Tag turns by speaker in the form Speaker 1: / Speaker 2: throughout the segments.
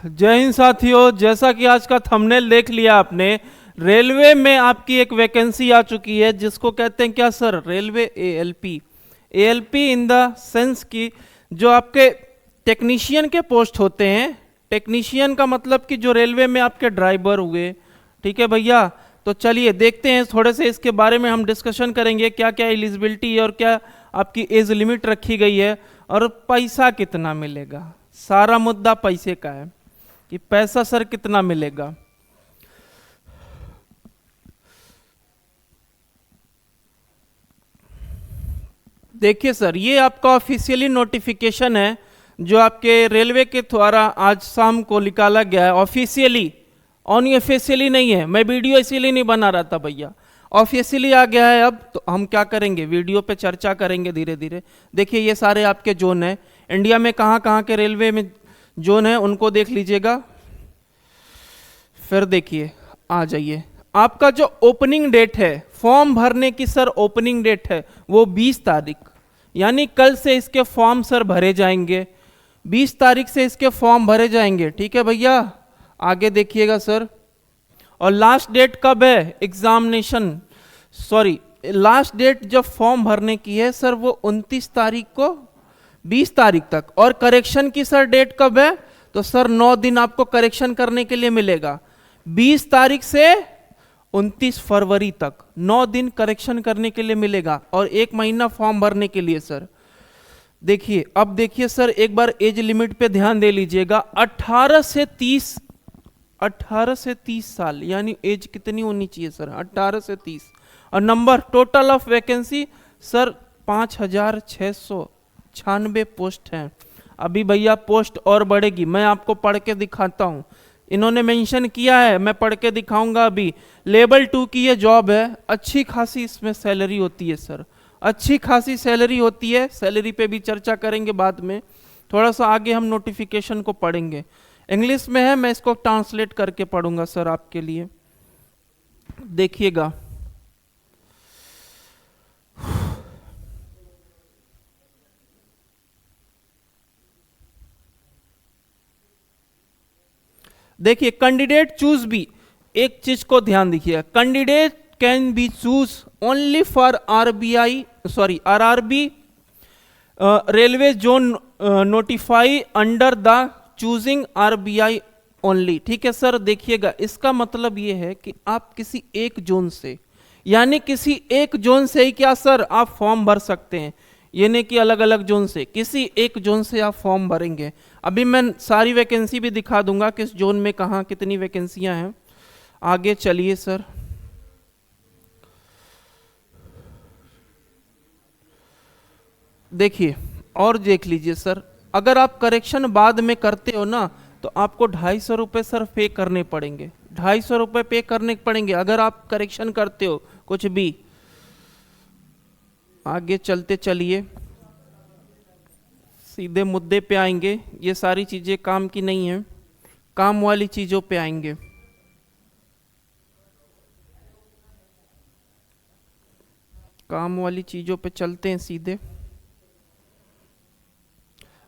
Speaker 1: जय हिंद साथियों, जैसा कि आज का थंबनेल देख लिया आपने, रेलवे में आपकी एक वैकेंसी आ चुकी है जिसको कहते हैं क्या sir, railway ALP. ALP in the sense कि जो आपके टेक्नीशियन के पोस्ट होते हैं, टेक्नीशियन का मतलब कि जो रेलवे में आपके ड्राइवर हुए, ठीक है भैया। तो चलिए देखते हैं, थोड़े से इसके बारे में हम डिस्कशन करेंगे, क्या क्या एलिजिबिलिटी है और क्या आपकी एज लिमिट रखी गई है और पैसा कितना मिलेगा। सारा मुद्दा पैसे का है कि पैसा सर कितना मिलेगा। देखिए सर, ये आपका ऑफिशियली नोटिफिकेशन है जो आपके रेलवे के द्वारा आज शाम को निकाला गया है। ऑफिशियली, अनऑफिशियली नहीं है। मैं वीडियो इसीलिए नहीं बना रहा था भैया, ऑफिशियली आ गया है। अब तो हम क्या करेंगे, वीडियो पे चर्चा करेंगे धीरे धीरे। देखिए ये सारे आपके जोन है, इंडिया में कहाँ कहाँ के रेलवे में जोन है उनको देख लीजिएगा। फिर देखिए, आ जाइए, आपका जो ओपनिंग डेट है फॉर्म भरने की सर, ओपनिंग डेट है वो 20 तारीख, यानी कल से इसके फॉर्म सर भरे जाएंगे। 20 तारीख से इसके फॉर्म भरे जाएंगे, ठीक है भैया। आगे देखिएगा सर, और लास्ट डेट कब है एग्जामिनेशन, सॉरी लास्ट डेट जब फॉर्म भरने की है सर वो 29 तारीख को, 20 तारीख तक। और करेक्शन की सर डेट कब है, तो सर 9 दिन आपको करेक्शन करने के लिए मिलेगा। 20 तारीख से 29 फरवरी तक 9 दिन करेक्शन करने के लिए मिलेगा और 1 महीना फॉर्म भरने के लिए सर। देखिए अब देखिए सर, एक बार एज लिमिट पे ध्यान दे लीजिएगा। 18 से 30 साल, यानी एज कितनी होनी चाहिए सर, 18 से 30। और number total of vacancy sir 5696 post हैं। अभी भैया पोस्ट और बढ़ेगी, मैं आपको पढ़ के दिखाता हूं। इन्होंने मेंशन किया है, मैं पढ़ के दिखाऊंगा। अभी लेवल 2 की ये जॉब है, अच्छी खासी इसमें सैलरी होती है सर, अच्छी खासी सैलरी होती है। सैलरी पे भी चर्चा करेंगे बाद में, थोड़ा सा आगे हम नोटिफिकेशन को पढ़ेंगे। इंग्लिश में है, मैं इसको ट्रांसलेट करके पढ़ूंगा सर आपके लिए, देखिएगा। देखिए कैंडिडेट चूज बी, एक चीज को ध्यान दीजिए, candidate can be choose only for RRB railway zone notify under the choosing RBI only, ठीक है सर। देखिएगा इसका मतलब ये है कि आप किसी एक जोन से, यानी किसी एक जोन से ही क्या सर आप फॉर्म भर सकते हैं, ये नहीं कि अलग अलग जोन से, किसी एक जोन से आप फॉर्म भरेंगे। अभी मैं सारी वैकेंसी भी दिखा दूंगा किस जोन में कहाँ कितनी वैकेंसियां हैं। आगे चलिए सर, देखिए और देख लीजिए सर, अगर आप करेक्शन बाद में करते हो ना तो आपको 250 रुपये सर पे करने पड़ेंगे, 250 रुपये पे करने पड़ेंगे अगर आप करेक्शन करते हो कुछ भी। आगे चलते चलिए, सीधे मुद्दे पे आएंगे। ये सारी चीजें काम की नहीं है, काम वाली चीजों पे आएंगे। काम वाली चीजों पे चलते हैं सीधे।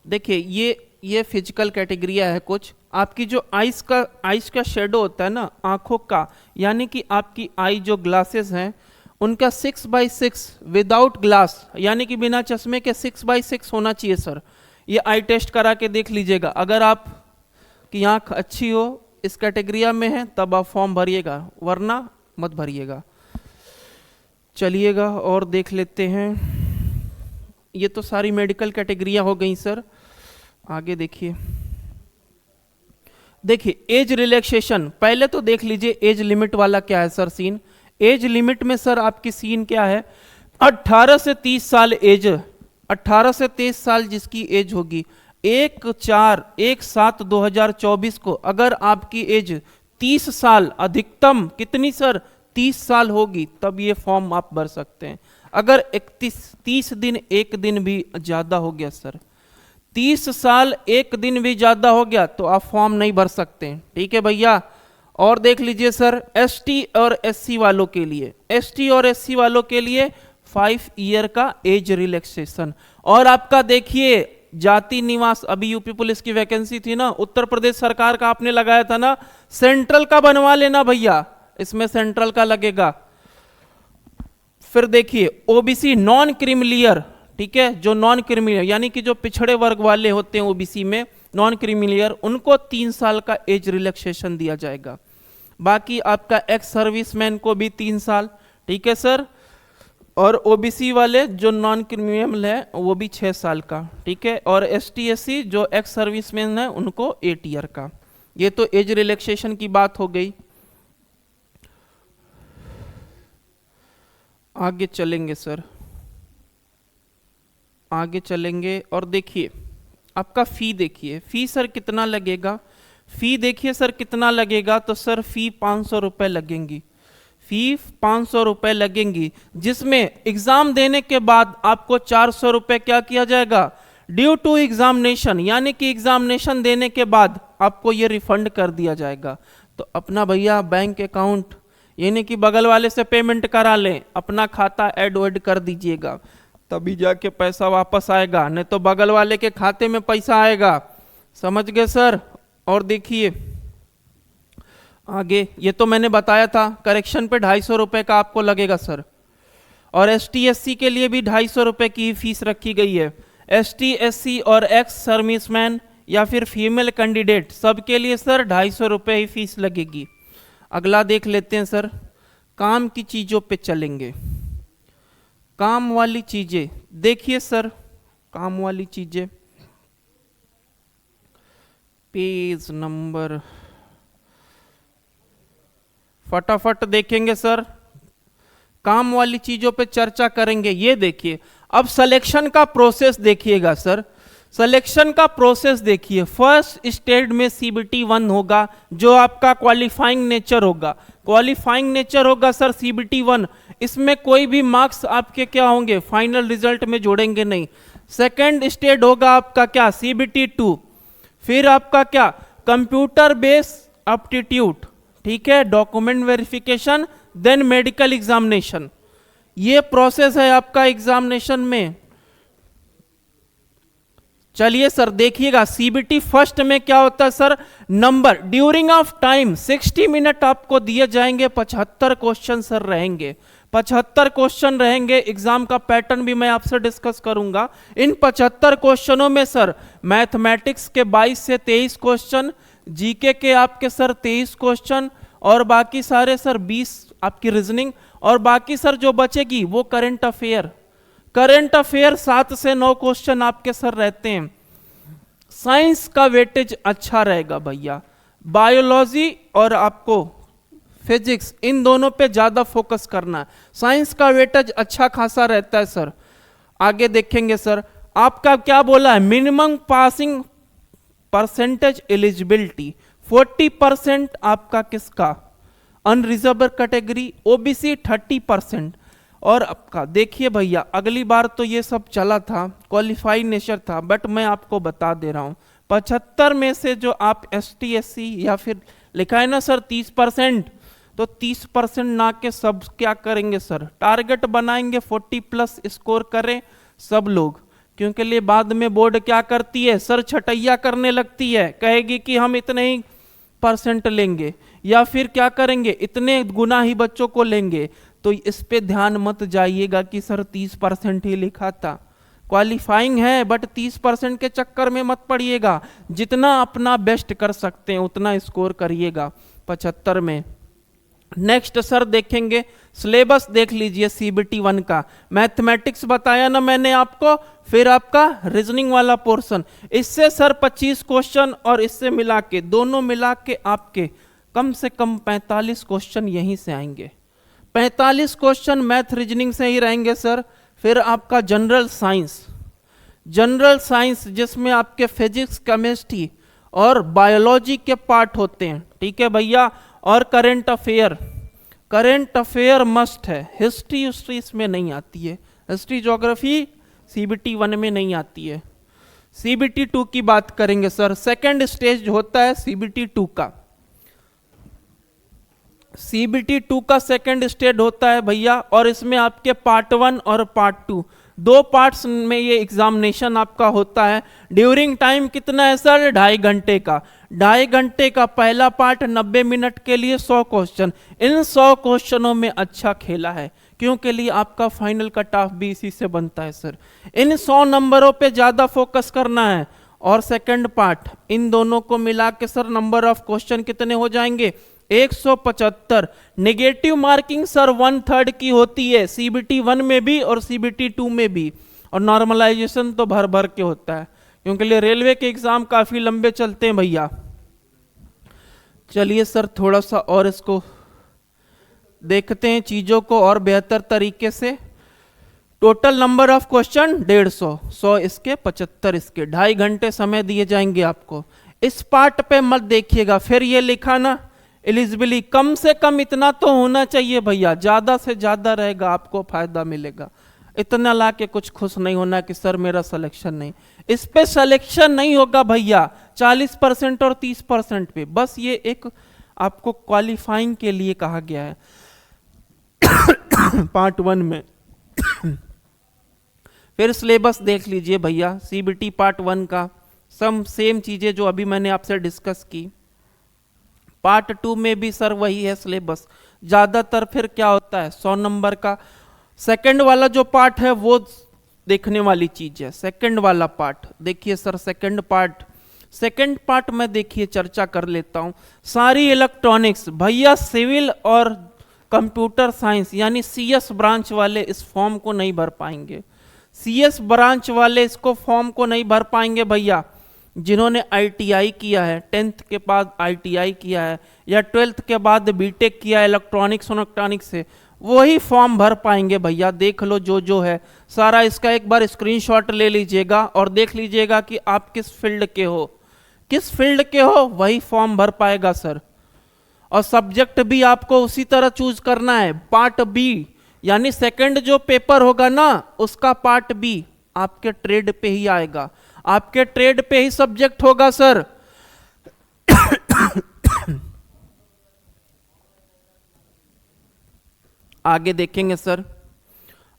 Speaker 1: देखिए ये फिजिकल कैटेगरिया है कुछ आपकी, जो आइस का शेडो होता है ना आंखों का, यानी कि आपकी आई जो ग्लासेस हैं उनका 6x6 विदाउट ग्लास, यानी कि बिना चश्मे के 6x6 होना चाहिए सर। ये आई टेस्ट करा के देख लीजिएगा, अगर आप की आंख अच्छी हो, इस कैटेगरिया में है, तब आप फॉर्म भरिएगा, वरना मत भरिएगा। चलिएगा और देख लेते हैं। ये तो सारी मेडिकल कैटेगरिया हो गई सर। आगे देखिए, देखिए एज रिलैक्सेशन, पहले तो देख लीजिए एज लिमिट वाला क्या है सर सीन। एज लिमिट में सर आपकी सीन क्या है, 18 से 30 साल एज, 18 से 23 साल जिसकी एज होगी 1/7/2024 को, अगर आपकी एज 30 साल अधिकतम कितनी सर 30 साल होगी, तब ये फॉर्म आप भर सकते हैं। अगर 30 दिन 1 दिन भी ज्यादा हो गया सर, 30 साल 1 दिन भी ज्यादा हो गया तो आप फॉर्म नहीं भर सकते हैं, ठीक है भैया। और देख लीजिए सर एसटी और एससी वालों के लिए, एसटी और एससी वालों के लिए 5 ईयर का एज रिलैक्सेशन। और आपका देखिए जाति निवास, अभी यूपी पुलिस की वैकेंसी थी ना, उत्तर प्रदेश सरकार का आपने लगाया था ना, सेंट्रल का बनवा लेना भैया, इसमें सेंट्रल का लगेगा। फिर देखिए ओबीसी नॉन क्रीमिलियर, ठीक है, जो नॉन क्रीमिलियर यानी कि जो पिछड़े वर्ग वाले होते हैं ओबीसी में नॉन क्रीमिलियर, उनको 3 साल का एज रिलैक्सेशन दिया जाएगा। बाकी आपका एक्स सर्विसमैन को भी 3 साल, ठीक है सर, और ओबीसी वाले जो नॉन क्रिमिनल है वो भी 6 साल का, ठीक है, और एसटी एससी जो एक्स सर्विसमैन है उनको 8 ईयर का। ये तो एज रिलैक्सेशन की बात हो गई। आगे चलेंगे सर, आगे चलेंगे और देखिए आपका फी, देखिए फी सर कितना लगेगा, फी देखिए सर कितना लगेगा, तो सर फी 500 रुपये लगेंगी, फी 500 रुपये लगेंगी, जिसमें एग्जाम देने के बाद आपको 400 रुपये क्या किया जाएगा, ड्यू टू एग्जामिनेशन, यानी कि एग्जामिनेशन देने के बाद आपको ये रिफंड कर दिया जाएगा। तो अपना भैया बैंक अकाउंट यानी कि बगल वाले से पेमेंट करा लें, अपना खाता ऐड वैड कर दीजिएगा, तभी जाके पैसा वापस आएगा, नहीं तो बगल वाले के खाते में पैसा आएगा, समझ गए सर। और देखिए आगे, ये तो मैंने बताया था, करेक्शन पे 250 रुपये का आपको लगेगा सर, और एसटी एससी के लिए भी 250 रुपये की फीस रखी गई है। एसटी एससी और एक्स सर्विसमैन या फिर फीमेल कैंडिडेट सबके लिए सर 250 रुपये ही फीस लगेगी। अगला देख लेते हैं सर, काम की चीज़ों पे चलेंगे, काम वाली चीज़ें देखिए सर, काम वाली चीज़ें पेज नंबर फटाफट देखेंगे सर, काम वाली चीजों पे चर्चा करेंगे। ये देखिए अब सिलेक्शन का प्रोसेस देखिएगा सर, सिलेक्शन का प्रोसेस देखिए, फर्स्ट स्टेज में सीबीटी 1 होगा जो आपका क्वालिफाइंग नेचर होगा, क्वालिफाइंग नेचर होगा सर सीबीटी 1, इसमें कोई भी मार्क्स आपके क्या होंगे फाइनल रिजल्ट में जोड़ेंगे नहीं। सेकंड स्टेज होगा आपका क्या सीबीटी 2, फिर आपका क्या कंप्यूटर बेस्ड एप्टीट्यूड, ठीक है, document verification, then medical examination. ये प्रोसेस है आपका एग्जामिनेशन में। चलिए सर देखिएगा सीबीटी फर्स्ट में क्या होता है sir, number during of time 60 minute आपको दिए जाएंगे, 75 क्वेश्चन सर रहेंगे, 75 क्वेश्चन रहेंगे। एग्जाम का पैटर्न भी मैं आपसे डिस्कस करूंगा। इन 75 क्वेश्चनों में सर मैथमेटिक्स के 22 से 23 क्वेश्चन, जीके के आपके सर 23 क्वेश्चन, और बाकी सारे सर 20 आपकी रीजनिंग, और बाकी सर जो बचेगी वो करंट अफेयर, करंट अफेयर 7 से 9 क्वेश्चन आपके सर रहते हैं। साइंस का वेटेज अच्छा रहेगा भैया, बायोलॉजी और आपको फिजिक्स इन दोनों पे ज्यादा फोकस करना है, साइंस का वेटेज अच्छा खासा रहता है सर। आगे देखेंगे सर, आपका क्या बोला है, मिनिमम पासिंग परसेंटेज एलिजिबिलिटी 40% आपका किसका, अनरिजर्व कैटेगरी, ओबीसी 30%। और आपका देखिए भैया अगली बार तो ये सब चला था, क्वालिफाइड नेचर था, बट मैं आपको बता दे रहा हूँ 75 में से जो आप एसटी एससी या फिर लिखा है ना सर 30%, तो 30% ना के सब क्या करेंगे सर, टारगेट बनाएंगे 40+ स्कोर करें सब लोग, क्योंकि लिए बाद में बोर्ड क्या करती है सर, छटैया करने लगती है, कहेगी कि हम इतने ही % लेंगे, या फिर क्या करेंगे इतने गुना ही बच्चों को लेंगे। तो इस पे ध्यान मत जाइएगा कि सर 30% ही लिखा था, क्वालिफाइंग है बट 30% के चक्कर में मत पड़िएगा, जितना अपना बेस्ट कर सकते हैं उतना स्कोर करिएगा 75 में। नेक्स्ट सर देखेंगे, सिलेबस देख लीजिए सीबीटी 1 का, मैथमेटिक्स बताया ना मैंने आपको, फिर आपका रीजनिंग वाला पोर्शन, इससे सर 25 क्वेश्चन और इससे मिला के दोनों मिला के आपके कम से कम 45 क्वेश्चन यहीं से आएंगे, 45 क्वेश्चन मैथ रीजनिंग से ही रहेंगे सर। फिर आपका जनरल साइंस, जनरल साइंस जिसमें आपके फिजिक्स केमिस्ट्री और बायोलॉजी के पार्ट होते हैं, ठीक है भैया, और current affair, current affair must है, हिस्ट्री इसमें नहीं आती है, हिस्ट्री ज्योग्राफी सीबीटी 1 में नहीं आती है। सीबीटी 2 की बात करेंगे सर, सेकंड स्टेज होता है सीबीटी 2 का, सीबीटी 2 का सेकंड स्टेज होता है भैया, और इसमें आपके पार्ट 1 और पार्ट 2 2 पार्ट्स में ये एग्जामिनेशन आपका होता है। ड्यूरिंग टाइम कितना है सर? 2.5 घंटे का। 2.5 घंटे का पहला पार्ट 90 मिनट के लिए 100 क्वेश्चन। इन 100 क्वेश्चनों में अच्छा खेला है, क्योंकि लिए आपका फाइनल कट ऑफ भी इसी से बनता है सर। इन 100 नंबरों पे ज्यादा फोकस करना है। और सेकंड पार्ट, इन दोनों को मिला के सर नंबर ऑफ क्वेश्चन कितने हो जाएंगे? 175। नेगेटिव मार्किंग सर 1/3 की होती है, सीबीटी 1 में भी और सीबीटी 2 में भी। और नॉर्मलाइजेशन तो भर भर के होता है, क्योंकि लिए रेलवे के एग्जाम काफी लंबे चलते हैं भैया। चलिए सर थोड़ा सा और इसको देखते हैं, चीजों को और बेहतर तरीके से। टोटल नंबर ऑफ क्वेश्चन 150, 100 इसके 75 इसके, 2.5 घंटे समय दिए जाएंगे आपको। इस पार्ट पे मत देखिएगा, फिर ये लिखा ना एलिजिबिलिटी, कम से कम इतना तो होना चाहिए भैया, ज्यादा से ज्यादा रहेगा आपको फायदा मिलेगा। इतना ला के कुछ खुश नहीं होना कि सर मेरा सिलेक्शन नहीं। इस पे सिलेक्शन नहीं होगा भैया 40% और 30% पे, बस ये एक आपको क्वालिफाइंग के लिए कहा गया है पार्ट 1 में। फिर सिलेबस देख लीजिए भैया, सीबीटी पार्ट 1 का सब सेम चीजें जो अभी मैंने आपसे डिस्कस की। पार्ट 2 में भी सर वही है सिलेबस। ज्यादातर फिर क्या होता है 100 नंबर का। सेकंड वाला जो पार्ट है वो देखने वाली चीज है। सेकंड वाला पार्ट देखिए सर, सेकंड पार्ट में देखिए चर्चा कर लेता हूं। सारी इलेक्ट्रॉनिक्स भैया, सिविल और कंप्यूटर साइंस यानी सीएस ब्रांच वाले इस फॉर्म को नहीं भर पाएंगे। सीएस ब्रांच वाले इसको फॉर्म को नहीं भर पाएंगे भैया। जिन्होंने आईटीआई किया है, 10th के बाद आईटीआई किया है या 12th के बाद बीटेक किया है इलेक्ट्रॉनिक्स और इलेक्ट्रॉनिक्स से, वही फॉर्म भर पाएंगे भैया। देख लो जो है सारा, इसका एक बार स्क्रीनशॉट ले लीजिएगा और देख लीजिएगा कि आप किस फील्ड के हो। किस फील्ड के हो वही फॉर्म भर पाएगा सर। और सब्जेक्ट भी आपको उसी तरह चूज करना है। पार्ट बी यानी सेकंड जो पेपर होगा ना, उसका पार्ट बी आपके ट्रेड पे ही आएगा, आपके ट्रेड पे ही सब्जेक्ट होगा सर। आगे देखेंगे सर,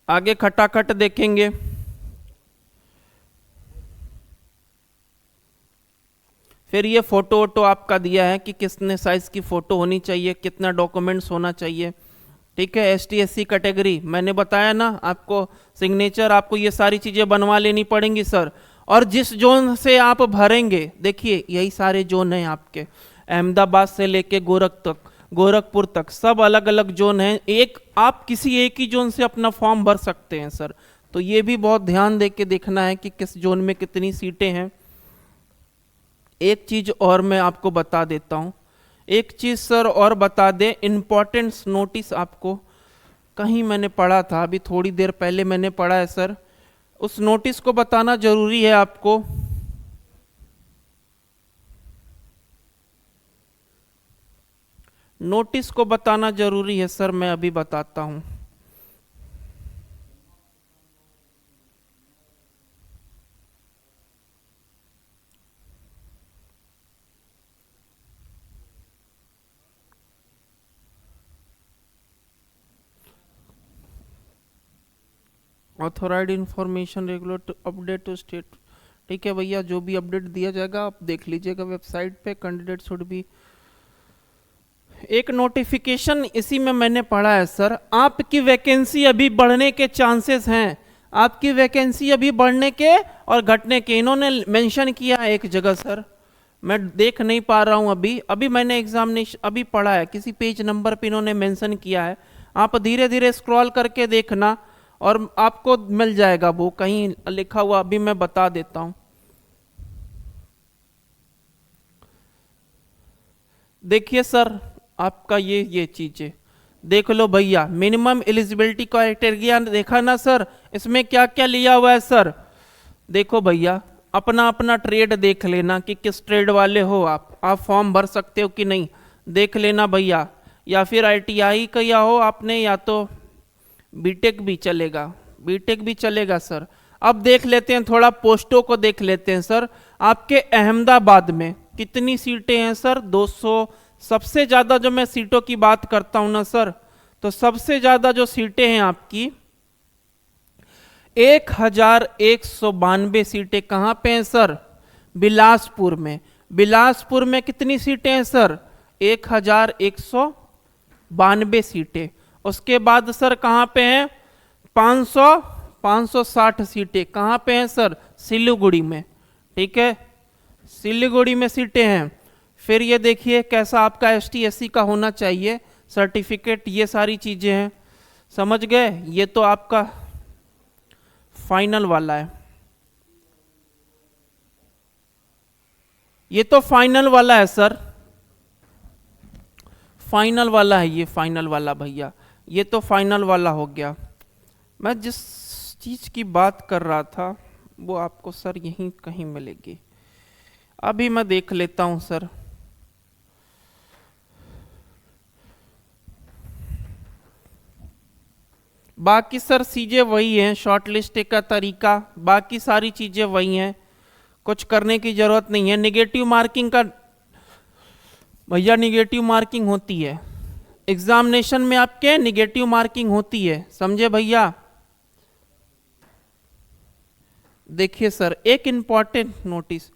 Speaker 1: आगे खटाखट देखेंगे। फिर ये फोटो वोटो आपका दिया है कि कितने साइज की फोटो होनी चाहिए, कितना डॉक्यूमेंट्स होना चाहिए। ठीक है, एसटी एससी कैटेगरी मैंने बताया ना आपको, सिग्नेचर आपको ये सारी चीजें बनवा लेनी पड़ेंगी सर। और जिस जोन से आप भरेंगे, देखिए यही सारे जोन हैं आपके, अहमदाबाद से लेके गोरखपुर तक सब अलग अलग जोन हैं। आप किसी एक ही जोन से अपना फॉर्म भर सकते हैं सर। तो ये भी बहुत ध्यान दे के देखना है कि किस जोन में कितनी सीटें हैं। एक चीज और मैं आपको बता देता हूं, एक चीज सर और बता दें, इंपॉर्टेंस नोटिस आपको कहीं मैंने पढ़ा था, अभी थोड़ी देर पहले मैंने पढ़ा है सर, उस नोटिस को बताना जरूरी है आपको। नोटिस को बताना जरूरी है सर, मैं अभी बताता हूं। Authorised information regular update to state. ठीक है भैया, जो भी अपडेट दिया जाएगा आप देख लीजिएगा वेबसाइट पे। कैंडिडेट शुड बी, एक नोटिफिकेशन इसी में मैंने पढ़ा है सर, आपकी वैकेंसी अभी बढ़ने के चांसेस हैं, आपकी वैकेंसी अभी बढ़ने के और घटने के। इन्होंने मेंशन किया है एक जगह सर, मैं देख नहीं पा रहा हूं अभी मैंने एग्जामिनेशन अभी पढ़ा है, किसी पेज नंबर पे इन्होंने मेंशन किया है। आप धीरे धीरे स्क्रॉल करके देखना और आपको मिल जाएगा, वो कहीं लिखा हुआ, अभी मैं बता देता हूं। देखिए सर आपका ये चीजें देख लो भैया। मिनिमम एलिजिबिलिटी क्राइटेरिया देखा ना सर, इसमें क्या क्या लिया हुआ है सर। देखो भैया, अपना अपना ट्रेड देख लेना कि किस ट्रेड वाले हो आप फॉर्म भर सकते हो कि नहीं, देख लेना भैया। या फिर आईटीआई का या हो आपने, या तो बीटेक भी चलेगा सर। अब देख लेते हैं, थोड़ा पोस्टों को देख लेते हैं सर। आपके अहमदाबाद में कितनी सीटें हैं सर? 200। सबसे ज्यादा जो मैं सीटों की बात करता हूं ना सर, तो सबसे ज्यादा जो सीटें हैं आपकी 1192 सीटें कहाँ पे हैं सर? बिलासपुर में। बिलासपुर में कितनी सीटें हैं सर? 1192 सीटें। उसके बाद सर कहाँ पे हैं? 560 सीटें कहाँ पे हैं सर? सिलीगुड़ी में। ठीक है, सिलीगुड़ी में सीटें हैं। फिर ये देखिए कैसा आपका ST SC का होना चाहिए सर्टिफिकेट, ये सारी चीजें हैं, समझ गए? ये तो आपका फाइनल वाला है, ये तो फाइनल वाला है सर, फाइनल वाला है ये, फाइनल वाला भैया, ये तो फाइनल वाला हो गया। मैं जिस चीज की बात कर रहा था वो आपको सर यहीं कहीं मिलेगी। अभी मैं देख लेता हूं सर। बाकी सर चीजें वही हैं, शॉर्ट लिस्ट का तरीका, बाकी सारी चीजें वही हैं, कुछ करने की जरूरत नहीं है। निगेटिव मार्किंग का भैया, निगेटिव मार्किंग होती है एग्जामिनेशन में, आपके निगेटिव मार्किंग होती है, समझे भैया? देखिए सर, एक important notice,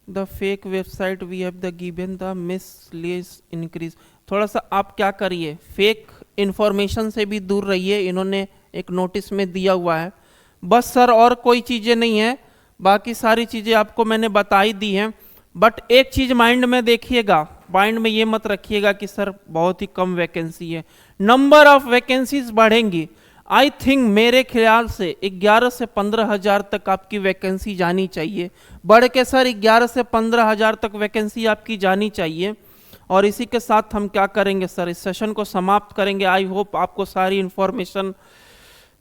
Speaker 1: the fake website we have the given the misleads increase. थोड़ा सा आप क्या करिए, फेक इंफॉर्मेशन से भी दूर रहिए, इन्होंने एक नोटिस में दिया हुआ है बस सर, और कोई चीजें नहीं है, बाकी सारी चीजें आपको मैंने बताई दी हैं। बट एक चीज माइंड में देखिएगा, माइंड में ये मत रखिएगा कि सर बहुत ही कम वैकेंसी है, नंबर ऑफ वैकेंसीज बढ़ेंगी। आई थिंक मेरे ख्याल से 11 से 15 हजार तक आपकी वैकेंसी जानी चाहिए, बढ़ के सर 11 से 15 हजार तक वैकेंसी आपकी जानी चाहिए। और इसी के साथ हम क्या करेंगे सर, इस सेशन को समाप्त करेंगे। आई होप आपको सारी इंफॉर्मेशन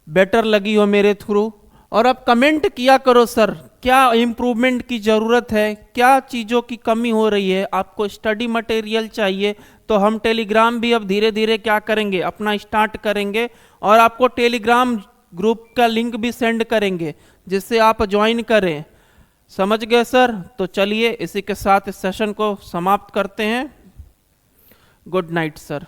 Speaker 1: बेटर लगी हो मेरे थ्रू। और अब कमेंट किया करो सर, क्या इम्प्रूवमेंट की ज़रूरत है, क्या चीज़ों की कमी हो रही है, आपको स्टडी मटेरियल चाहिए तो हम टेलीग्राम भी अब धीरे धीरे क्या करेंगे, अपना स्टार्ट करेंगे, और आपको टेलीग्राम ग्रुप का लिंक भी सेंड करेंगे जिससे आप ज्वाइन करें। समझ गए सर? तो चलिए इसी के साथ इस सेशन को समाप्त करते हैं। Good night sir.